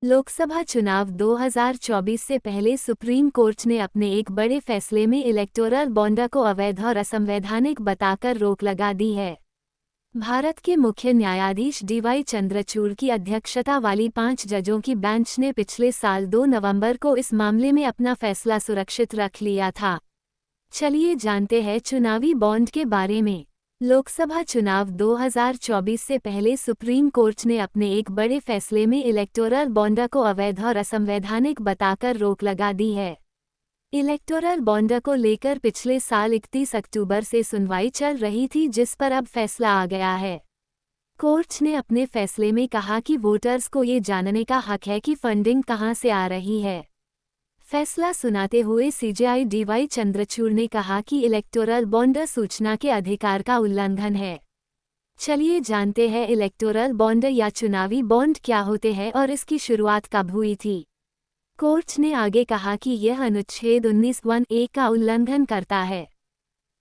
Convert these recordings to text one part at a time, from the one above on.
लोकसभा चुनाव 2024 से पहले सुप्रीम कोर्ट ने अपने एक बड़े फैसले में इलेक्टोरल बॉन्ड को अवैध और असंवैधानिक बताकर रोक लगा दी है। भारत के मुख्य न्यायाधीश डीवाई चंद्रचूड़ की अध्यक्षता वाली 5 जजों की बेंच ने पिछले साल 2 नवंबर को इस मामले में अपना फैसला सुरक्षित रख लिया था। चलिए जानते हैं चुनावी बॉन्ड के बारे में। लोकसभा चुनाव 2024 से पहले सुप्रीम कोर्ट ने अपने एक बड़े फैसले में इलेक्टोरल बॉन्ड को अवैध और असंवैधानिक बताकर रोक लगा दी है। इलेक्टोरल बॉन्ड को लेकर पिछले साल 31 अक्टूबर से सुनवाई चल रही थी, जिस पर अब फैसला आ गया है। कोर्ट ने अपने फैसले में कहा कि वोटर्स को ये जानने का हक है कि फंडिंग कहां से आ रही है। फैसला सुनाते हुए सीजेआई डीवाई चंद्रचूड़ ने कहा कि इलेक्टोरल बॉन्ड सूचना के अधिकार का उल्लंघन है। चलिए जानते हैं इलेक्टोरल बॉन्ड या चुनावी बॉन्ड क्या होते हैं और इसकी शुरुआत कब हुई थी। कोर्ट ने आगे कहा कि यह अनुच्छेद 19(1)(a) का उल्लंघन करता है,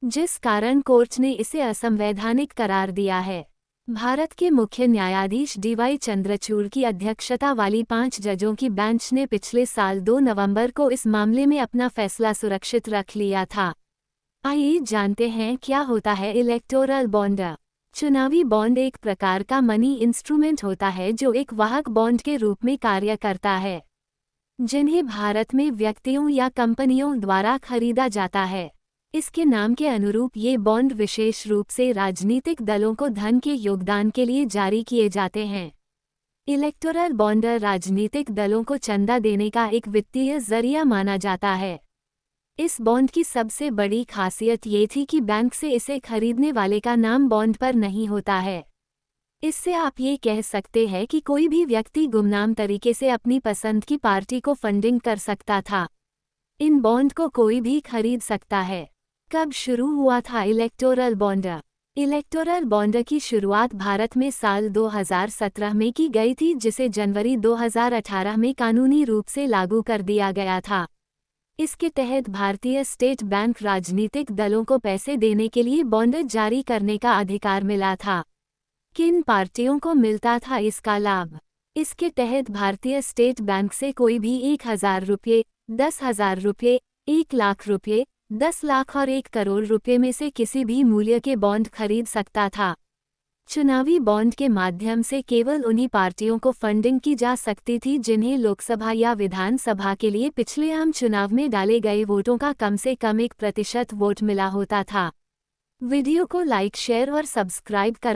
जिस कारण कोर्ट ने इसे असंवैधानिक करार दिया है। भारत के मुख्य न्यायाधीश डीवाई चंद्रचूड़ की अध्यक्षता वाली 5 जजों की बेंच ने पिछले साल 2 नवंबर को इस मामले में अपना फैसला सुरक्षित रख लिया था। आइए जानते हैं क्या होता है इलेक्टोरल बॉन्ड। चुनावी बॉन्ड एक प्रकार का मनी इंस्ट्रूमेंट होता है जो एक वाहक बॉन्ड के रूप में कार्य करता है, जिन्हें भारत में व्यक्तियों या कंपनियों द्वारा खरीदा जाता है। इसके नाम के अनुरूप ये बॉन्ड विशेष रूप से राजनीतिक दलों को धन के योगदान के लिए जारी किए जाते हैं। इलेक्टोरल बॉन्ड राजनीतिक दलों को चंदा देने का एक वित्तीय जरिया माना जाता है। इस बॉन्ड की सबसे बड़ी खासियत ये थी कि बैंक से इसे खरीदने वाले का नाम बॉन्ड पर नहीं होता है। इससे आप ये कह सकते हैं कि कोई भी व्यक्ति गुमनाम तरीके से अपनी पसंद की पार्टी को फंडिंग कर सकता था। इन बॉन्ड को कोई भी खरीद सकता है। कब शुरू हुआ था इलेक्टोरल बॉन्ड? इलेक्टोरल बॉन्ड की शुरुआत भारत में साल 2017 में की गई थी, जिसे जनवरी 2018 में कानूनी रूप से लागू कर दिया गया था। इसके तहत भारतीय स्टेट बैंक राजनीतिक दलों को पैसे देने के लिए बॉन्ड जारी करने का अधिकार मिला था। किन पार्टियों को मिलता था इसका लाभ? इसके तहत भारतीय स्टेट बैंक से कोई भी 1000 रुपये, 10,000 रुपये, 1 लाख रुपये, 10 लाख और 1 करोड़ रुपये में से किसी भी मूल्य के बॉन्ड खरीद सकता था। चुनावी बॉन्ड के माध्यम से केवल उन्हीं पार्टियों को फंडिंग की जा सकती थी जिन्हें लोकसभा या विधानसभा के लिए पिछले आम चुनाव में डाले गए वोटों का कम से कम 1% वोट मिला होता था। वीडियो को लाइक, शेयर और सब्सक्राइब कर